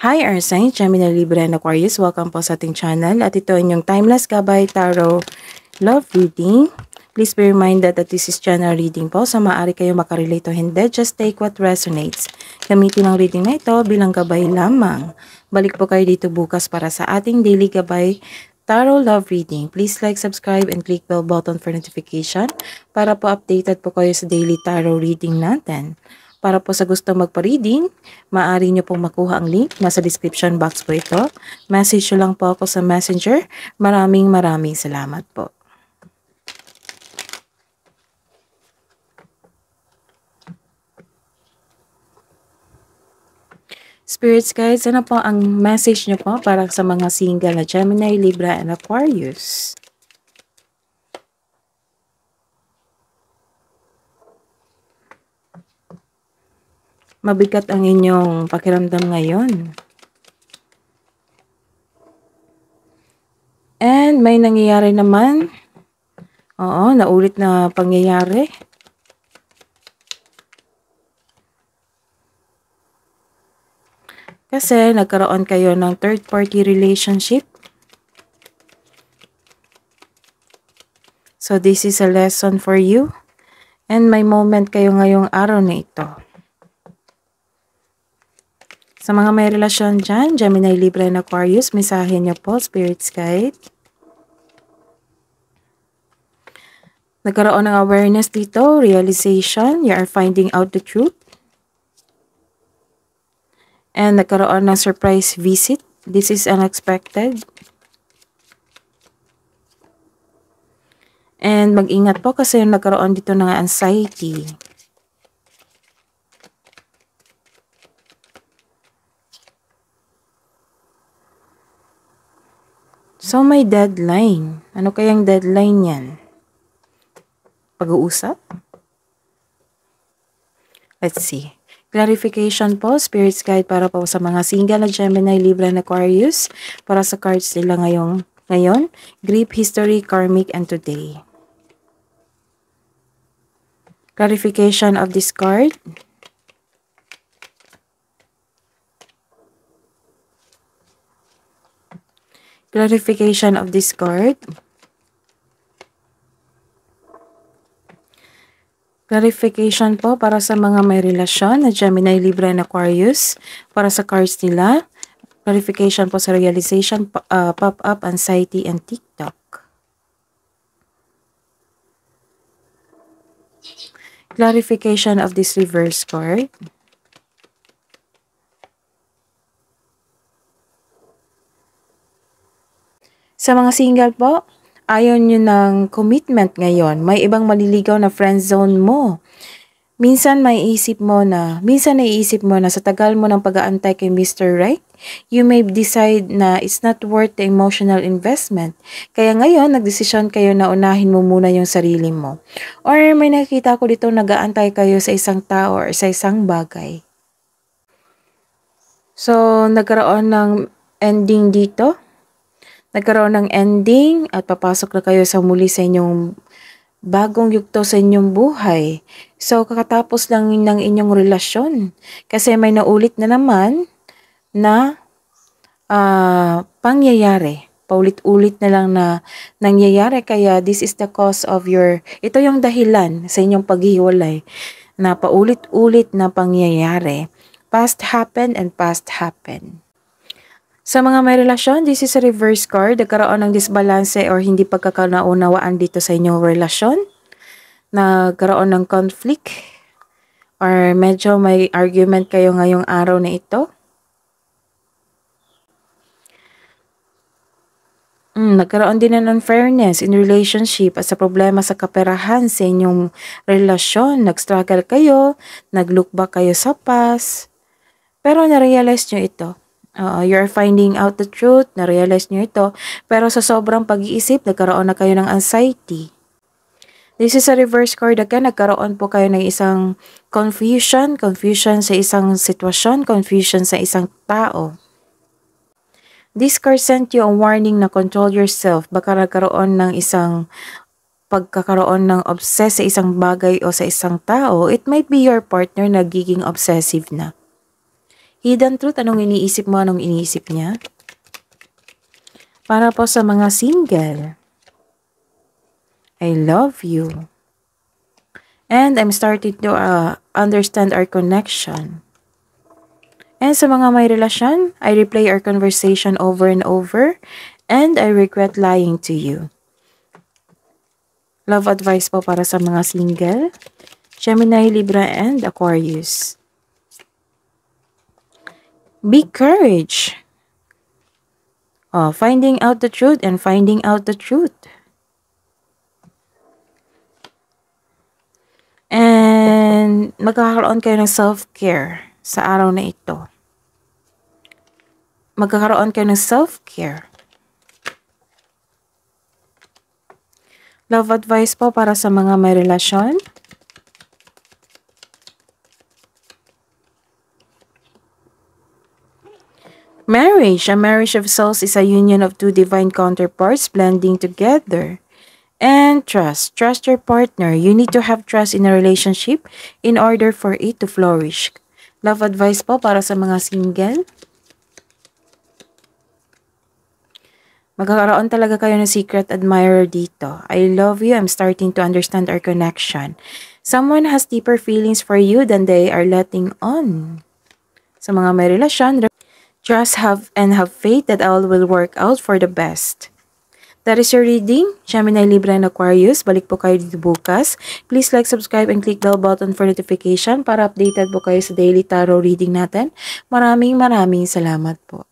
Hi Earth Signs, Gemini, Libra, and Aquarius. Welcome po sa ating channel. At ito inyong Timeless Gabay Tarot Love Reading. Please be reminded that this is general reading po. So maaari kayo makarelate o hindi. Just take what resonates. Gamitin ang reading na ito bilang gabay lamang. Balik po kayo dito bukas para sa ating daily gabay Tarot Love Reading. Please like, subscribe, and click bell button for notification para po updated po kayo sa daily tarot reading natin. Para po sa gusto magpa-reading, maaari nyo pong makuha ang link. Nasa description box po ito. Message nyo lang po ako sa messenger. Maraming salamat po. Spirits guides, ano po ang message nyo po para sa mga single na Gemini, Libra, and Aquarius? Mabigat ang inyong pakiramdam ngayon. And may nangyayari naman. Oo, naulit na pangyayari. Kasi nagkaroon kayo ng third party relationship. So this is a lesson for you. And may moment kayo ngayong araw na ito. Sa mga may relasyon dyan, Gemini, Libra, and Aquarius, mensahe niyo po, Spirits Guide. Nagkaroon ng awareness dito, realization, you are finding out the truth. And nagkaroon ng surprise visit, this is unexpected. And mag-ingat po kasi nagkaroon dito ng anxiety. So, may deadline. Ano kayang deadline yan? Pag-uusap? Let's see. Clarification po, Spirits Guide para po sa mga single na Gemini, Libra, and Aquarius. Para sa cards nila ngayon. Grief, history, karmic, and today. Clarification of this card. Clarification of this card. Clarification po para sa mga may relasyon na Gemini, Libra, and Aquarius. Para sa cards nila. Clarification po sa realization, pop-up, anxiety, and TikTok. Clarification of this reverse card. Sa mga single po, ayaw nyo ng commitment ngayon. May ibang maliligaw na friend zone mo. Minsan naiisip mo na sa tagal mo ng pag-aantay kay Mr. Right, you may decide na it's not worth the emotional investment. Kaya ngayon, nagdesisyon kayo na unahin mo muna yung sarili mo. Or may nakikita ko dito nag-aantay kayo sa isang tao or sa isang bagay. So, nagkaroon ng ending dito. Nagkaroon ng ending at papasok na kayo sa muli sa inyong bagong yugto sa inyong buhay. So, kakatapos lang ng inyong relasyon. Kasi may naulit na naman na pangyayari. Paulit-ulit na lang na nangyayari. Kaya this is the cause of ito yung dahilan sa inyong paghiwalay na paulit-ulit na pangyayari. Past happened and past happened. Sa mga may relasyon, this is a reverse card. Nagkaroon ng disbalance or hindi pagkakaunawaan dito sa inyong relasyon. Nagkaroon ng conflict or medyo may argument kayo ngayong araw na ito. Nagkaroon din ng unfairness in relationship at sa problema sa kaperahan sa inyong relasyon. Nag-struggle kayo, nag-look back kayo sa past, pero na-realize nyo ito. You're finding out the truth, na-realize nyo ito, pero sa sobrang pag-iisip, nagkaroon na kayo ng anxiety. This is a reverse card again, nagkaroon po kayo ng isang confusion sa isang sitwasyon, confusion sa isang tao. This card sent you a warning na control yourself, baka nagkaroon ng isang pagkakaroon ng obsess sa isang bagay o sa isang tao. It might be your partner nagiging obsessive na. Hidden truth, anong iniisip mo, anong iniisip niya? Para po sa mga single, I love you. And I'm starting to understand our connection. And sa mga may relasyon, I replay our conversation over and over, and I regret lying to you. Love advice po para sa mga single, Gemini, Libra, and Aquarius. Be courage. Finding out the truth and finding out the truth. And magkakaroon kayo ng self-care sa araw na ito. Magkakaroon kayo ng self-care. Love advice po para sa mga may relasyon. Marriage. A marriage of souls is a union of two divine counterparts blending together. And trust. Trust your partner. You need to have trust in a relationship in order for it to flourish. Love advice po para sa mga single. Magkakaroon talaga kayo ng secret admirer dito. I love you. I'm starting to understand our connection. Someone has deeper feelings for you than they are letting on. Sa mga may relasyon, trust and have faith that all will work out for the best. That is your reading, Gemini, Libra, and Aquarius. Balik po kayo dito bukas. Please like, subscribe, and click bell button for notification para updated po kayo sa daily tarot reading natin. Maraming salamat po.